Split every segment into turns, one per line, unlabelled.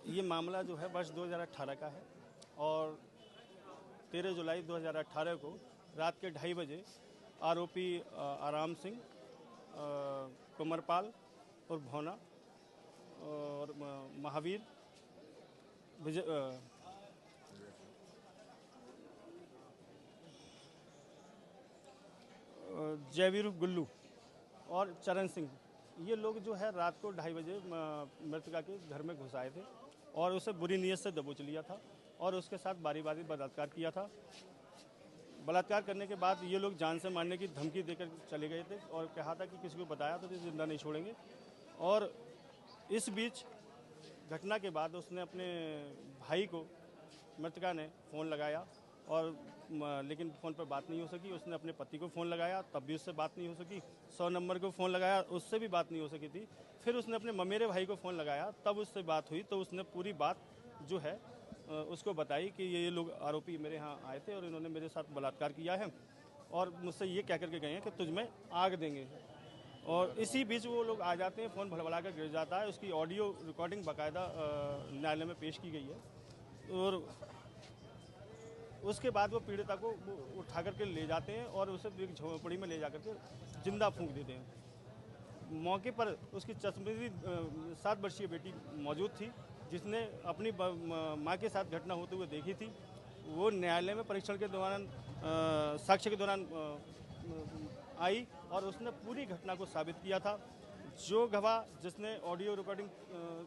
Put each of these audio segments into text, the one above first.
ये मामला जो है वर्ष 2018 का है और 13 जुलाई 2018 को रात के 2:30 बजे आरोपी आराम सिंह, कुमरपाल और भौना और महावीर जयवीर गुल्लू और चरण सिंह, ये लोग जो है रात को 2:30 बजे मृतका के घर में घुस आए थे और उसे बुरी नीयत से दबोच लिया था और उसके साथ बारी बारी बलात्कार किया था। बलात्कार करने के बाद ये लोग जान से मारने की धमकी देकर चले गए थे और कहा था कि किसी को बताया तो जिंदा नहीं छोड़ेंगे। और इस बीच घटना के बाद उसने अपने भाई को, मृतका ने फ़ोन लगाया और लेकिन फ़ोन पर बात नहीं हो सकी। उसने अपने पति को फ़ोन लगाया, तब भी उससे बात नहीं हो सकी। 100 नंबर को फ़ोन लगाया, उससे भी बात नहीं हो सकी थी। फिर उसने अपने ममेरे भाई को फ़ोन लगाया, तब उससे बात हुई तो उसने पूरी बात जो है उसको बताई कि ये लोग आरोपी मेरे यहाँ आए थे और इन्होंने मेरे साथ बलात्कार किया है और मुझसे ये कह करके गए हैं कि तुझ में आग देंगे। और इसी बीच वो लोग आ जाते हैं, फ़ोन भड़बड़ा कर गिर जाता है। उसकी ऑडियो रिकॉर्डिंग बाकायदा न्यायालय में पेश की गई है और उसके बाद वो पीड़िता को उठा करके ले जाते हैं और उसे एक झोंपड़ी में ले जा करके जिंदा फूंक देते हैं। मौके पर उसकी चश्मदीद 7 वर्षीय बेटी मौजूद थी, जिसने अपनी मां के साथ घटना होते हुए देखी थी। वो न्यायालय में परीक्षण के दौरान, साक्ष्य के दौरान आई और उसने पूरी घटना को साबित किया था। जो गवाह जिसने ऑडियो रिकॉर्डिंग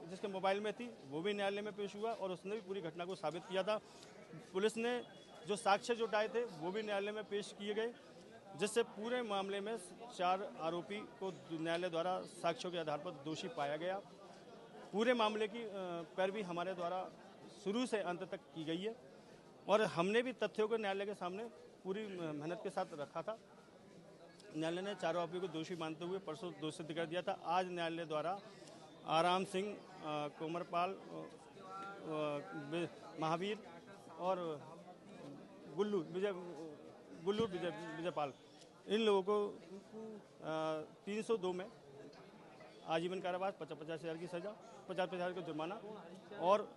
जिसके मोबाइल में थी वो भी न्यायालय में पेश हुआ और उसने भी पूरी घटना को साबित किया था। पुलिस ने जो साक्ष्य जुटाए थे वो भी न्यायालय में पेश किए गए, जिससे पूरे मामले में 4 आरोपी को न्यायालय द्वारा साक्ष्यों के आधार पर दोषी पाया गया। पूरे मामले की पैरवी हमारे द्वारा शुरू से अंत तक की गई है और हमने भी तथ्यों को न्यायालय के सामने पूरी मेहनत के साथ रखा था। न्यायालय ने 4 आरोपियों को दोषी मानते हुए परसों दोषी सिद्ध कर दिया था। आज न्यायालय द्वारा आराम सिंह, कुमरपाल, महावीर और विजयपाल, इन लोगों को 302 में आजीवन कारावास, 50-50 हज़ार की सज़ा, 50-50 हज़ार का जुर्माना और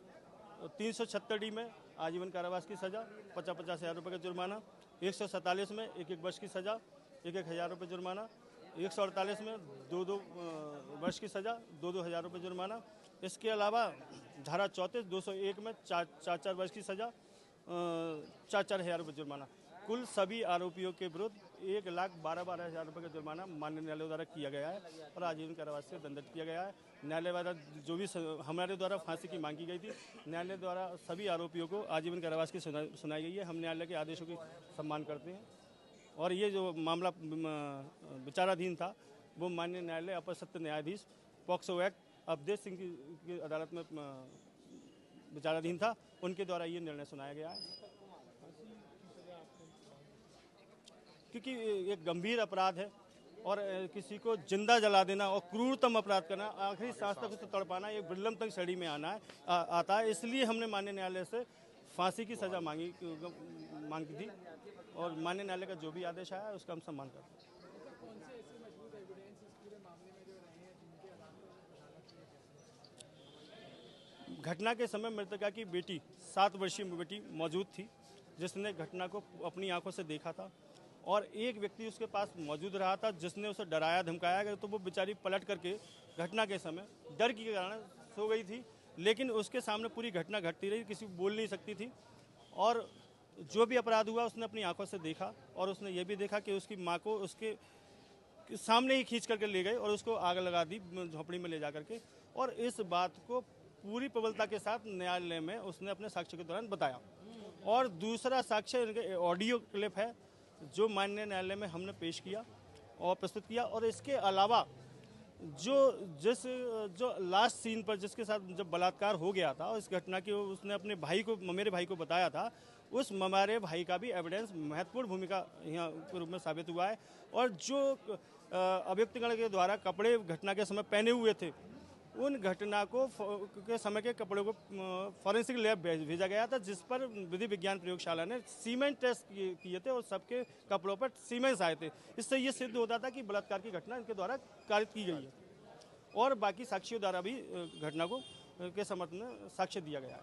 376 डी में आजीवन कारावास की सज़ा, 50-50 हज़ार रुपये का जुर्माना, 147 में 1-1 वर्ष की सज़ा, 1-1 हज़ार रुपये जुर्माना, 148 में 2-2 वर्ष की सज़ा, 2-2 हज़ार रुपये जुर्माना। इसके अलावा धारा 34, 201 में 4-4 वर्ष की सज़ा, 4-4 हज़ार रुपये जुर्माना। कुल सभी आरोपियों के विरुद्ध 1,12,12,000 रुपये का जुर्माना माननीय न्यायालय द्वारा किया गया है और आजीवन कारावास से दंडित किया गया है। न्यायालय द्वारा जो भी हमारे द्वारा फांसी की मांग की गई थी, न्यायालय द्वारा सभी आरोपियों को आजीवन कारावास की सुनाई गई है। हम न्यायालय के आदेशों की सम्मान करते हैं और ये जो मामला विचाराधीन था वो माननीय न्यायालय अपर सत्र न्यायाधीश पॉक्सो एक्ट अवधेश सिंह की अदालत में विचाराधीन था, उनके द्वारा ये निर्णय सुनाया गया है। क्योंकि एक गंभीर अपराध है और किसी को जिंदा जला देना और क्रूरतम अपराध करना, आखिरी सांस तक उसे तड़पाना, ये विलंब तक श्रेणी में आता है। इसलिए हमने माननीय न्यायालय से फांसी की सज़ा मांगी थी और माननीय न्यायालय का जो भी आदेश आया है उसका हम सम्मान करते हैं। घटना के समय मृतका की बेटी, 7 वर्षीय बेटी मौजूद थी, जिसने घटना को अपनी आंखों से देखा था और एक व्यक्ति उसके पास मौजूद रहा था जिसने उसे डराया धमकाया गया। तो वो बेचारी पलट करके घटना के समय डर के कारण सो गई थी, लेकिन उसके सामने पूरी घटना घटती रही, किसी को बोल नहीं सकती थी। और जो भी अपराध हुआ उसने अपनी आंखों से देखा और उसने ये भी देखा कि उसकी माँ को उसके सामने ही खींच करके ले गए और उसको आग लगा दी झोंपड़ी में ले जा करके। और इस बात को पूरी प्रबलता के साथ न्यायालय में उसने अपने साक्ष्य के दौरान बताया। और दूसरा साक्ष्य इनके ऑडियो क्लिप है जो माननीय न्यायालय में हमने पेश किया और प्रस्तुत किया। और इसके अलावा जो लास्ट सीन पर जिसके साथ जब बलात्कार हो गया था, इस घटना की उसने अपने भाई को, मेरे भाई को बताया था, उस हमारे भाई का भी एविडेंस महत्वपूर्ण भूमिका यहाँ के रूप में साबित हुआ है। और जो अभियुक्तगण के द्वारा कपड़े घटना के समय पहने हुए थे, उन घटना को के समय के कपड़ों को फॉरेंसिक लैब भेजा गया था, जिस पर विधि विज्ञान प्रयोगशाला ने सीमेंट टेस्ट किए थे और सबके कपड़ों पर सीमेंट्स आए थे। इससे ये सिद्ध होता था कि बलात्कार की घटना इनके द्वारा कारित की गई है। और बाकी साक्षियों द्वारा भी घटना को के समर्थन में साक्ष्य दिया गया है।